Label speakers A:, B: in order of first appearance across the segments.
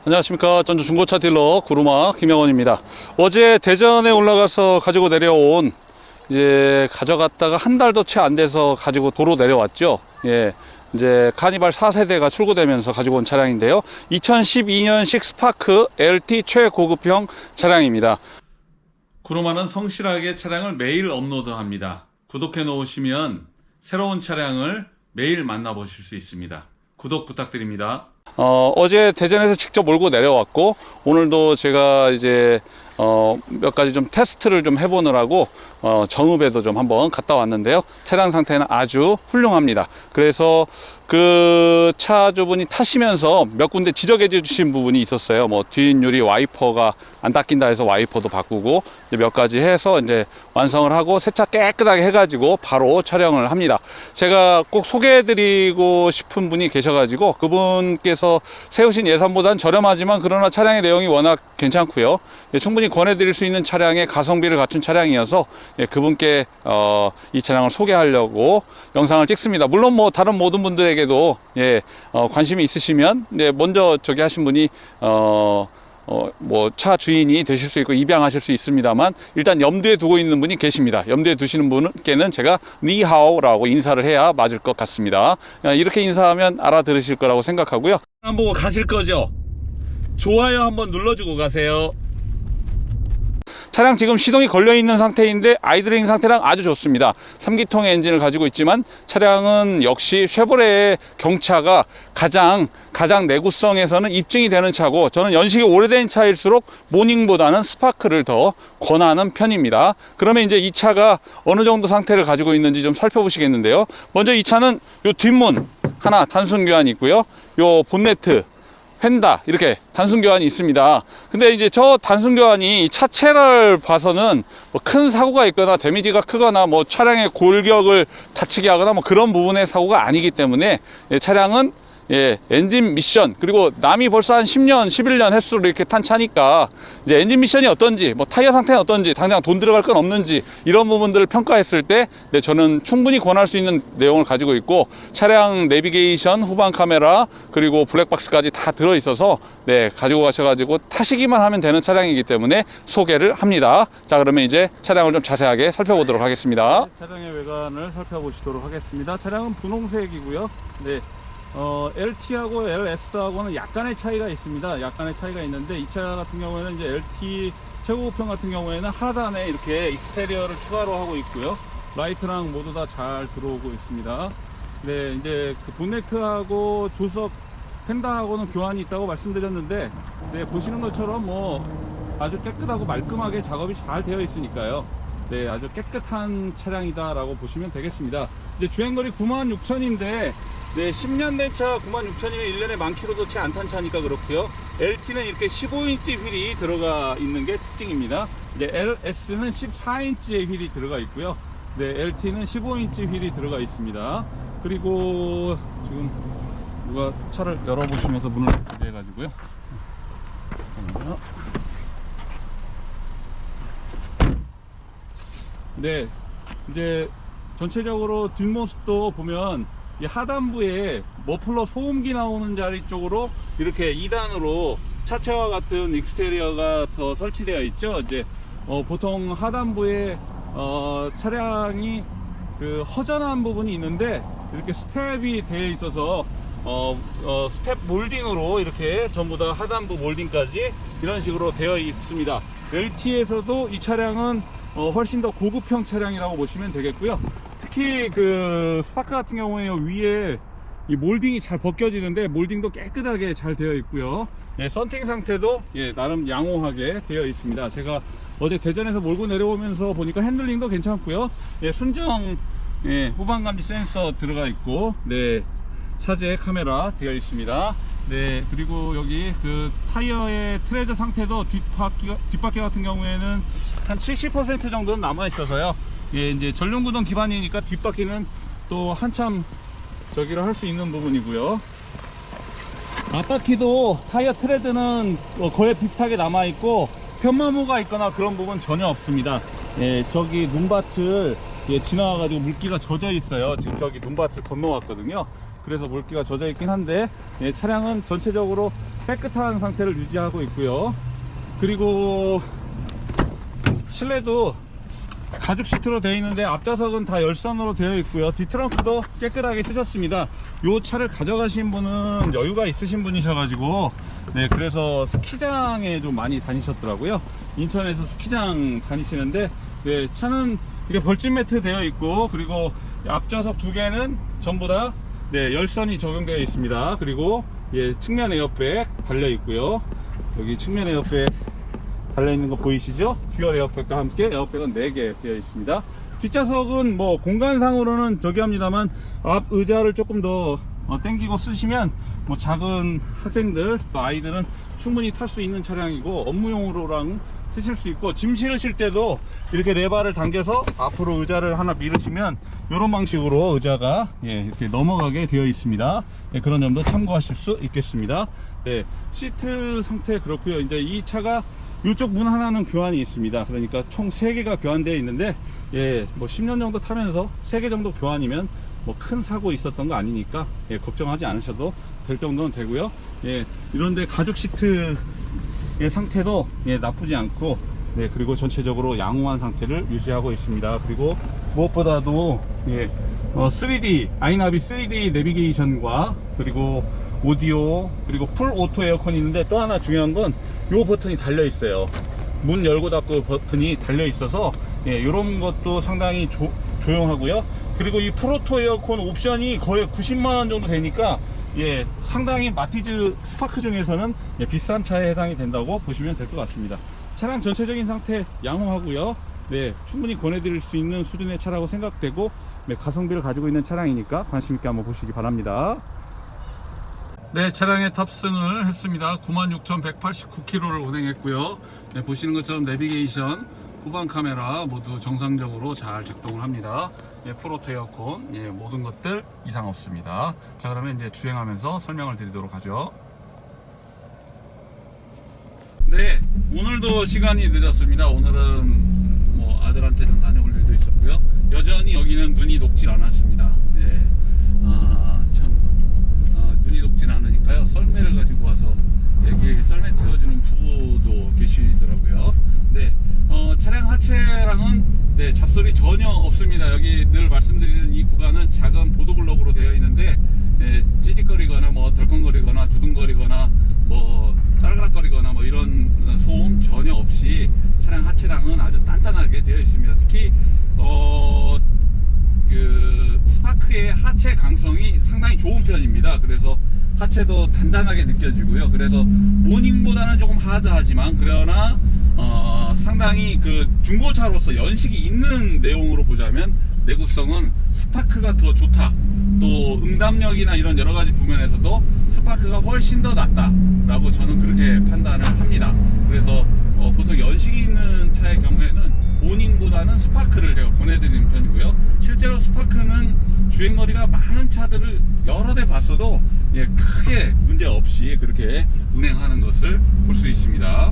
A: 안녕하십니까. 전주 중고차 딜러 구루마 김영원입니다. 어제 대전에 올라가서 가지고 내려온, 이제 가져갔다가 한 달도 채 안 돼서 가지고 도로 내려왔죠. 예, 이제 카니발 4세대가 출고되면서 가지고 온 차량인데요. 2012년식 스파크 LT 최고급형 차량입니다. 구루마는 성실하게 차량을 매일 업로드합니다. 구독해 놓으시면 새로운 차량을 매일 만나보실 수 있습니다. 구독 부탁드립니다. 어제 대전에서 직접 몰고 내려왔고, 오늘도 제가 이제 몇 가지 좀 테스트를 좀 해보느라고 정읍에도 좀 한번 갔다 왔는데요. 차량 상태는 아주 훌륭합니다. 그래서 그 차주분이 타시면서 몇 군데 지적해 주신 부분이 있었어요. 뭐 뒷유리 와이퍼가 안 닦인다 해서 와이퍼도 바꾸고, 이제 몇 가지 해서 이제 완성을 하고 세차 깨끗하게 해가지고 바로 촬영을 합니다. 제가 꼭 소개해드리고 싶은 분이 계셔가지고, 그분께서 세우신 예산보다는 저렴하지만 그러나 차량의 내용이 워낙 괜찮고요. 예, 충분히 권해드릴 수 있는 차량의 가성비를 갖춘 차량이어서, 예, 그분께 이 차량을 소개하려고 영상을 찍습니다. 물론 뭐 다른 모든 분들에게도, 예, 관심이 있으시면, 네, 먼저 저기 하신 분이 뭐 차 주인이 되실 수 있고 입양하실 수 있습니다만, 일단 염두에 두고 있는 분이 계십니다. 염두에 두시는 분께는 제가 니하오라고 인사를 해야 맞을 것 같습니다. 이렇게 인사하면 알아들으실 거라고 생각하고요. 한번 보고 가실 거죠? 좋아요 한번 눌러주고 가세요. 차량 지금 시동이 걸려 있는 상태인데 아이드링 상태랑 아주 좋습니다. 3기통의 엔진을 가지고 있지만 차량은 역시 쉐보레의 경차가 가장 내구성에서는 입증이 되는 차고, 저는 연식이 오래된 차일수록 모닝보다는 스파크를 더 권하는 편입니다. 그러면 이제 이 차가 어느 정도 상태를 가지고 있는지 좀 살펴보시겠는데요. 먼저 이 차는 요 뒷문 하나 단순 교환이 있고요. 요 본네트 휀다 이렇게 단순 교환이 있습니다. 근데 이제 저 단순 교환이 차체를 봐서는 뭐 큰 사고가 있거나 데미지가 크거나 뭐 차량의 골격을 다치게 하거나 뭐 그런 부분의 사고가 아니기 때문에, 예, 차량은, 예, 엔진 미션, 그리고 남이 벌써 한 10년, 11년 횟수로 이렇게 탄 차니까 이제 엔진 미션이 어떤지, 뭐 타이어 상태는 어떤지, 당장 돈 들어갈 건 없는지, 이런 부분들을 평가했을 때, 네, 저는 충분히 권할 수 있는 내용을 가지고 있고, 차량 내비게이션, 후방 카메라, 그리고 블랙박스까지 다 들어있어서, 네, 가지고 가셔가지고 타시기만 하면 되는 차량이기 때문에 소개를 합니다. 자, 그러면 이제 차량을 좀 자세하게 살펴보도록 하겠습니다. 네, 차량의 외관을 살펴보시도록 하겠습니다. 차량은 분홍색이고요. 네. LT하고 LS하고는 약간의 차이가 있습니다. 약간의 차이가 있는데, 이 차 같은 경우에는 이제 LT 최고급형 같은 경우에는 하단에 이렇게 익스테리어를 추가로 하고 있고요. 라이트랑 모두 다 잘 들어오고 있습니다. 네, 이제 그 본네트하고 조석 펜다하고는 교환이 있다고 말씀드렸는데, 네, 보시는 것처럼 뭐 아주 깨끗하고 말끔하게 작업이 잘 되어 있으니까요. 네, 아주 깨끗한 차량이다 라고 보시면 되겠습니다. 이제 주행거리 96,000인데, 네, 10년 된 차 96,000이면 1년에 10,000km도 채 안 탄 차니까 그렇고요. LT는 이렇게 15인치 휠이 들어가 있는 게 특징입니다. 이제 LS는 14인치의 휠이 들어가 있고요. 네, LT는 15인치 휠이 들어가 있습니다. 그리고 지금 누가 차를 열어보시면서 문을 내가지고요. 네, 이제 전체적으로 뒷모습도 보면, 이 하단부에 머플러 소음기 나오는 자리 쪽으로 이렇게 2단으로 차체와 같은 익스테리어가 더 설치되어 있죠. 이제 보통 하단부에 차량이 그 허전한 부분이 있는데, 이렇게 스텝이 되어 있어서 스텝 몰딩으로 이렇게 전부 다 하단부 몰딩까지 이런 식으로 되어 있습니다. LT에서도 이 차량은 훨씬 더 고급형 차량이라고 보시면 되겠고요. 특히 그 스파크 같은 경우에 위에 이 몰딩이 잘 벗겨지는데, 몰딩도 깨끗하게 잘 되어 있고요. 예, 썬팅 상태도, 예, 나름 양호하게 되어 있습니다. 제가 어제 대전에서 몰고 내려오면서 보니까 핸들링도 괜찮고요. 예, 순정, 예, 후방 감지 센서 들어가 있고, 네, 차제 카메라 되어 있습니다. 네, 그리고 여기 그 타이어의 트레드 상태도 뒷바퀴 같은 경우에는 한 70% 정도는 남아 있어서요. 예, 이제 전륜구동 기반이니까 뒷바퀴는 또 한참 저기를 할 수 있는 부분이고요. 앞바퀴도 타이어 트레드는 거의 비슷하게 남아 있고, 편마모가 있거나 그런 부분 전혀 없습니다. 예, 저기 눈밭을, 예, 지나와가지고 물기가 젖어 있어요. 지금 저기 눈밭을 건너왔거든요. 그래서 물기가 젖어 있긴 한데, 예, 차량은 전체적으로 깨끗한 상태를 유지하고 있고요. 그리고 실내도 가죽 시트로 되어 있는데 앞좌석은 다 열선으로 되어 있고요. 뒷트렁크도 깨끗하게 쓰셨습니다. 이 차를 가져가신 분은 여유가 있으신 분이셔가지고 네, 그래서 스키장에 좀 많이 다니셨더라고요. 인천에서 스키장 다니시는데 네, 차는 이게 벌집 매트 되어 있고, 그리고 앞좌석 두 개는 전부 다 네, 열선이 적용되어 있습니다. 그리고 예, 측면 에어백 달려 있고요. 여기 측면 에어백 달려있는 거 보이시죠? 듀얼 에어백과 함께 에어백은 4개 되어 있습니다. 뒷좌석은 뭐 공간상으로는 저기 합니다만 앞 의자를 조금 더 당기고 쓰시면 뭐 작은 학생들 또 아이들은 충분히 탈 수 있는 차량이고, 업무용으로랑 쓰실 수 있고, 짐 실으실 때도 이렇게 레바를 당겨서 앞으로 의자를 하나 밀으시면 이런 방식으로 의자가 예, 이렇게 넘어가게 되어 있습니다. 예, 그런 점도 참고하실 수 있겠습니다. 네, 시트 상태 그렇고요. 이제 이 차가 이쪽 문 하나는 교환이 있습니다. 그러니까 총 3개가 교환되어 있는데 예, 뭐 10년 정도 타면서 3개 정도 교환이면 뭐 큰 사고 있었던 거 아니니까 예, 걱정하지 않으셔도 될 정도는 되고요. 예, 이런데 가죽 시트의 상태도 예, 나쁘지 않고 네, 그리고 전체적으로 양호한 상태를 유지하고 있습니다. 그리고 무엇보다도 예, 3D 아이나비 3D 내비게이션과 그리고 오디오, 그리고 풀 오토 에어컨이 있는데, 또 하나 중요한 건 요 버튼이 달려 있어요. 문 열고 닫고 버튼이 달려 있어서 예, 요런 것도 상당히 조용하고요. 그리고 이 풀 오토 에어컨 옵션이 거의 90만원 정도 되니까 예, 상당히 마티즈 스파크 중에서는 예, 비싼 차에 해당이 된다고 보시면 될 것 같습니다. 차량 전체적인 상태 양호하고요. 네, 충분히 권해드릴 수 있는 수준의 차라고 생각되고, 네, 가성비를 가지고 있는 차량이니까 관심있게 한번 보시기 바랍니다. 네, 차량에 탑승을 했습니다. 96,189km를 운행했고요. 네, 보시는 것처럼 내비게이션, 후방 카메라 모두 정상적으로 잘 작동을 합니다. 예, 풀오토 에어컨, 예, 모든 것들 이상 없습니다. 자, 그러면 이제 주행하면서 설명을 드리도록 하죠. 네, 오늘도 시간이 늦었습니다. 오늘은 뭐 아들한테 좀 다녀올 일도 있었고요. 여전히 여기는 눈이 녹질 않았습니다. 네, 눈이 녹진 않으니까요, 썰매를 가지고 와서 애기에게 썰매 태워주는 부부도 계시더라고요. 네, 차량 하체랑은 네, 잡소리 전혀 없습니다. 여기 늘 말씀드리는 이 구간은 작은 보도블록으로 되어 있는데 네, 찌직거리거나 뭐 덜컹거리거나 두둥거리거나 뭐 딸그락거리거나 뭐 이런 소음 전혀 없이 차량 하체랑은 아주 단단하게 되어 있습니다. 특히 그 스파크의 하체 강성이 상당히 좋은 편입니다. 그래서 하체도 단단하게 느껴지고요. 그래서 모닝보다는 조금 하드하지만 그러나 상당히 그 중고차로서 연식이 있는 내용으로 보자면 내구성은 스파크가 더 좋다, 또 응답력이나 이런 여러가지 부면에서도 스파크가 훨씬 더 낫다 라고 저는 그렇게 판단을 합니다. 그래서 보통 연식이 있는 차의 경우에는 모닝보다는 스파크를 제가 권해드리는 편이고요. 실제로 스파크는 주행거리가 많은 차들을 여러 대 봤어도 예, 크게 문제없이 그렇게 운행하는 것을 볼 수 있습니다.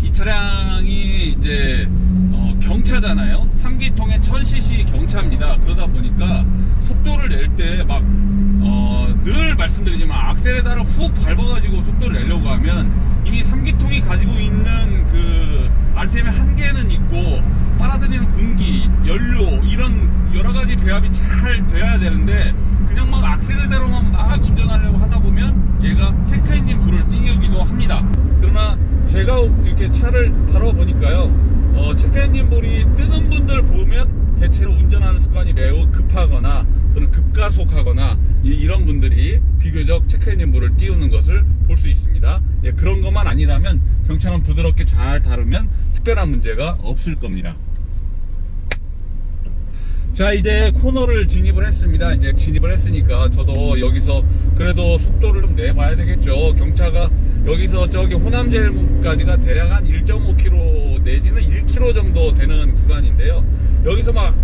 A: 이 차량이 이제 경차잖아요. 3기통의 1000cc 경차입니다. 그러다 보니까 속도를 낼 때 막 늘 말씀드리지만 악셀에다를 훅 밟아가지고 속도를 내려고 하면 이미 3기통이 가지고 있는 그 RPM의 한계는 있고, 빨아들이는 공기, 연료 이런 여러가지 배합이 잘 돼야 되는데 그냥 막 악셀에다로만 막 운전하려고 하다 보면 얘가 체크엔진 불을 띄우기도 합니다. 그러나 제가 이렇게 차를 다뤄보니까요, 체크엔진 불이 뜨는 분들 보면 대체로 운전하는 습관이 매우 급하거나 또는 급가속하거나 이런 분들이 비교적 체크엔진 불을 띄우는 것을 볼 수 있습니다. 예, 그런 것만 아니라면 경차는 부드럽게 잘 다루면 특별한 문제가 없을 겁니다. 자, 이제 코너를 진입을 했습니다. 이제 진입을 했으니까 저도 여기서 그래도 속도를 좀 내봐야 되겠죠. 경차가 여기서 저기 호남제일까지가 대략 한 1.5km 내지는 1km 정도 되는 구간인데요. 여기서 막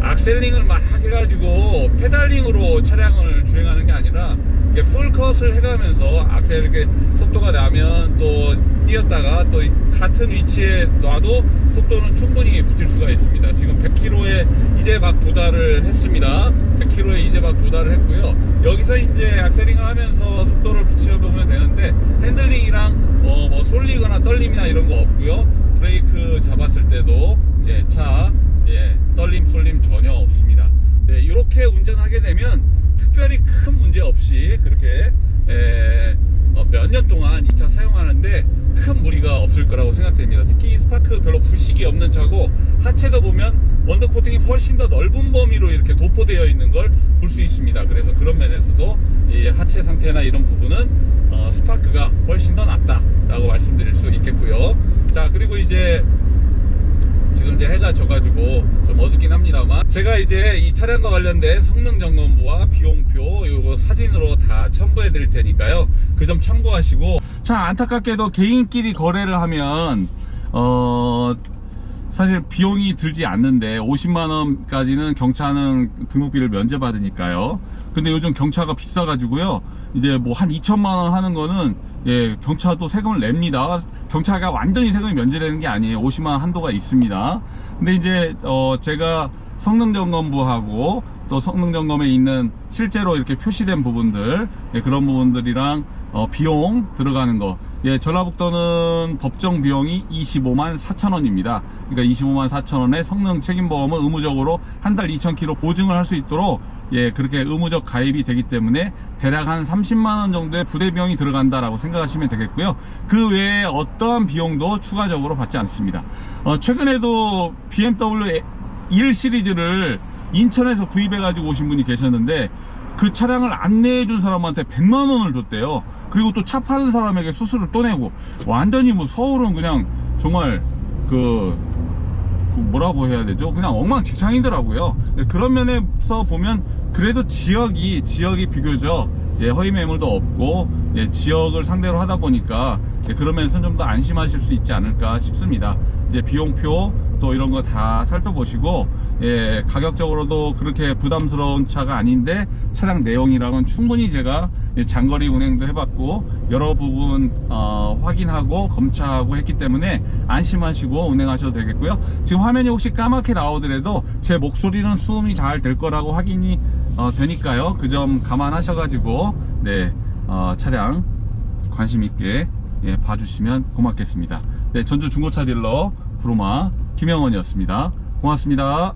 A: 악셀링을 막 해가지고 페달링으로 차량을 주행하는 게 아니라 풀컷을 해가면서 악셀 이렇게 속도가 나면 또 뛰었다가 또 같은 위치에 놔도 속도는 충분히 붙일 수가 있습니다. 지금 100km에 이제 막 도달을 했습니다. 100km에 이제 막 도달을 했고요. 여기서 이제 악셀링을 하면서 속도를 붙여보면 되는데, 핸들링이랑 뭐 쏠리거나 떨림이나 이런 거 없고요. 브레이크 잡았을 때도 차 떨림 쏠림 전혀 없습니다. 이렇게 운전하게 되면 특별히 큰 문제 없이 그렇게 몇 년 동안 이 차 사용하는데 큰 무리가 없을 거라고 생각됩니다. 특히 이 스파크 별로 부식이 없는 차고, 하체도 보면 원더 코팅이 훨씬 더 넓은 범위로 이렇게 도포되어 있는 걸 볼 수 있습니다. 그래서 그런 면에서도 이 하체 상태나 이런 부분은 스파크가 훨씬 더 낫다라고 말씀드릴 수 있겠고요. 자, 그리고 이제 지금 이제 해가 져가지고 좀 어둡긴 합니다만, 제가 이제 이 차량과 관련된 성능 점검부와 비용표 이거 사진으로 다 첨부해 드릴 테니까요. 그 점 참고하시고. 자, 안타깝게도 개인끼리 거래를 하면 사실 비용이 들지 않는데 50만원까지는 경차는 등록비를 면제받으니까요. 근데 요즘 경차가 비싸가지고요, 이제 뭐 한 2천만원 하는 거는 경차도 세금을 냅니다. 경차가 완전히 세금이 면제되는 게 아니에요. 50만원 한도가 있습니다. 근데 이제 제가 성능점검부하고 또 성능점검에 있는 실제로 이렇게 표시된 부분들, 그런 부분들이랑 비용 들어가는 거, 전라북도는 법정 비용이 25만 4천원입니다. 그러니까 25만 4천원에 성능 책임보험은 의무적으로 한 달 2,000km 보증을 할 수 있도록 그렇게 의무적 가입이 되기 때문에 대략 한 30만원 정도의 부대 비용이 들어간다라고 생각하시면 되겠고요. 그 외에 어떠한 비용도 추가적으로 받지 않습니다. 최근에도 BMW 1 시리즈를 인천에서 구입해 가지고 오신 분이 계셨는데, 그 차량을 안내해 준 사람한테 100만원을 줬대요. 그리고 또 차 파는 사람에게 수수료를 또 내고, 완전히 뭐 서울은 그냥 정말 뭐라고 해야 되죠? 그냥 엉망진창이더라고요. 그런 면에서 보면 그래도 지역이 비교적 허위 매물도 없고 지역을 상대로 하다 보니까 그런 면에서 좀 더 안심하실 수 있지 않을까 싶습니다. 이제 비용표 또 이런 거 다 살펴보시고, 가격적으로도 그렇게 부담스러운 차가 아닌데 차량 내용이랑은 충분히 제가 장거리 운행도 해봤고 여러 부분 확인하고 검차하고 했기 때문에 안심하시고 운행하셔도 되겠고요. 지금 화면이 혹시 까맣게 나오더라도 제 목소리는 수음이 잘 될 거라고 확인이 되니까요. 그 점 감안하셔가지고 차량 관심 있게 봐주시면 고맙겠습니다. 전주 중고차 딜러 구루마 김영원이었습니다. 고맙습니다.